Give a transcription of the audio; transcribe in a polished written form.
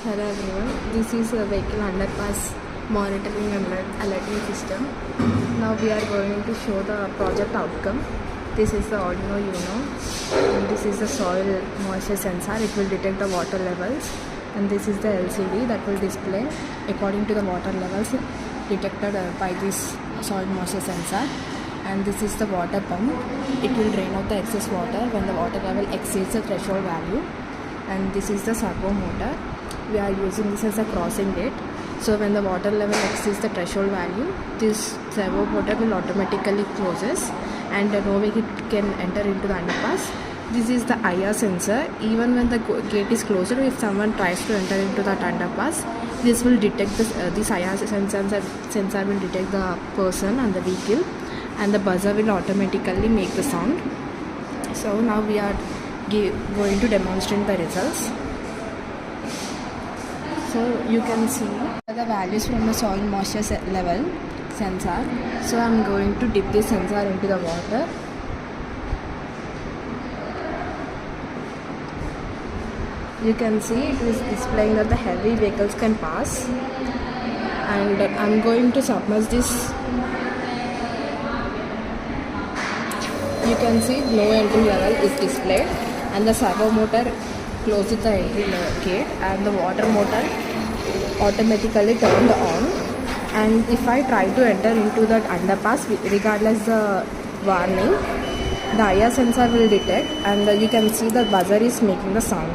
Hello everyone, this is a vehicle underpass monitoring and alerting system. Now we are going to show the project outcome. This is the Arduino Uno, and this is the soil moisture sensor. It will detect the water levels, and this is the LCD that will display according to the water levels detected by this soil moisture sensor. And this is the water pump. It will drain out the excess water when the water level exceeds the threshold value. And this is the servo motor. We are using this as a crossing gate. So when the water level exceeds the threshold value, this servo motor will automatically closes, and no vehicle can enter into the underpass. This is the IR sensor. Even when the gate is closed, if someone tries to enter into that underpass, this will detect this IR sensor will detect the person and the vehicle, and the buzzer will automatically make the sound. So now we are going to demonstrate the results. So you can see the values from the soil moisture level sensor. So I am going to dip this sensor into the water. You can see it is displaying that the heavy vehicles can pass, and I am going to submerge this. You can see no entry level is displayed, and the servo motor closes the entry gate, and the water motor automatically turned on. And if I try to enter into that underpass, regardless the warning, the IR sensor will detect, and you can see the buzzer is making the sound.